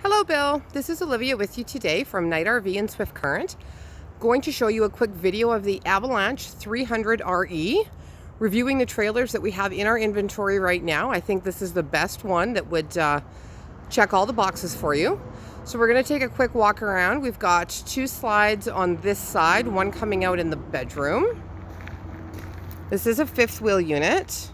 Hello Bill, this is Olivia with you today from Night RV in Swift Current. Going to show you a quick video of the Avalanche 300 RE, reviewing the trailers that we have in our inventory right now. I think this is the best one that would check all the boxes for you. So we're going to take a quick walk around. We've got two slides on this side, one coming out in the bedroom. This is a fifth wheel unit.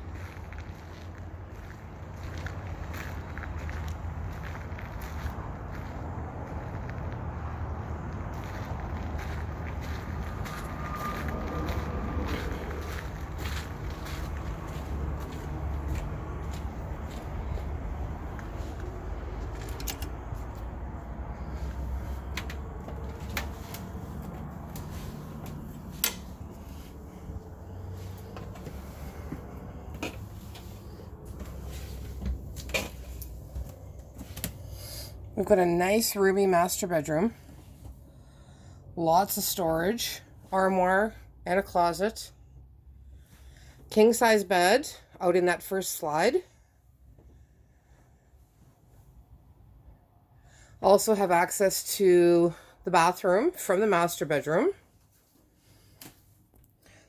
We've got a nice roomy master bedroom, lots of storage, armoire, and a closet. King size bed out in that first slide. Also have access to the bathroom from the master bedroom.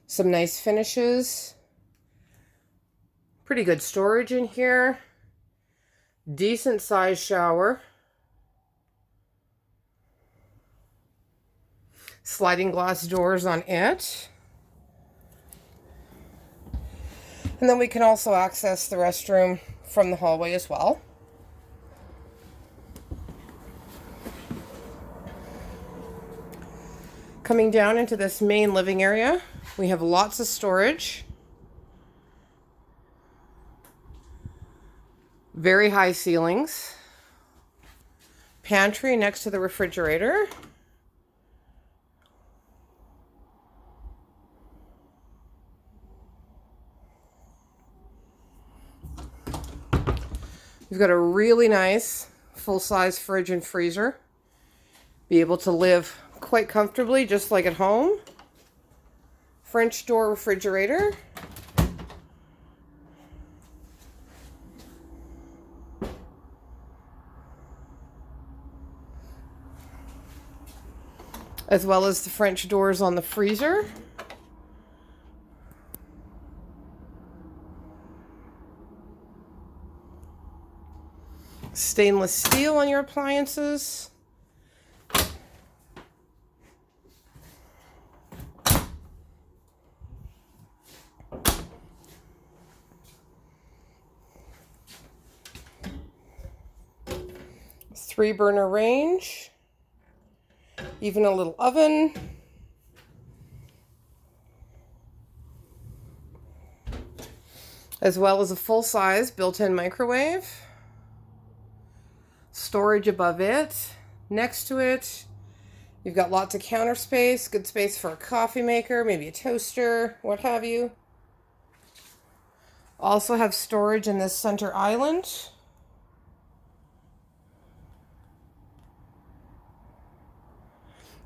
Some nice finishes. Pretty good storage in here. Decent size shower. Sliding glass doors on it. And then we can also access the restroom from the hallway as well. Coming down into this main living area, we have lots of storage. Very high ceilings. Pantry next to the refrigerator. We've got a really nice full-size fridge and freezer. Be able to live quite comfortably, just like at home. French door refrigerator. As well as the French doors on the freezer. Stainless steel on your appliances. Three burner range. Even a little oven. As well as a full-size built-in microwave. Storage above it. Next to it, you've got lots of counter space, good space for a coffee maker, maybe a toaster, what have you. Also have storage in this center island.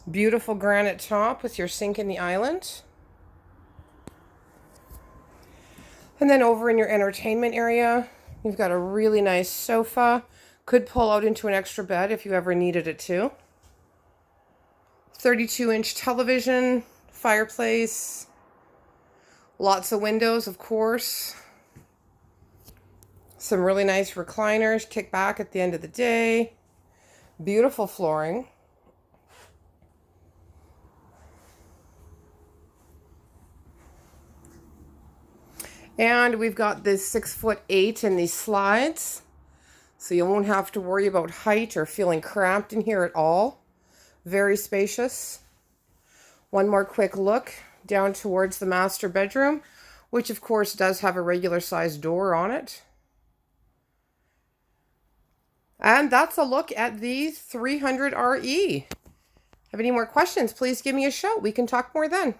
Beautiful granite top with your sink in the island. And then over in your entertainment area, you've got a really nice sofa. Could pull out into an extra bed if you ever needed it to. 32-inch television, fireplace, lots of windows, of course. Some really nice recliners, kick back at the end of the day. Beautiful flooring. And we've got this 6'8" in these slides. So you won't have to worry about height or feeling cramped in here at all. Very spacious. One more quick look down towards the master bedroom, which of course does have a regular sized door on it. And that's a look at the 300 RE. Have any more questions, please give me a shout. We can talk more then.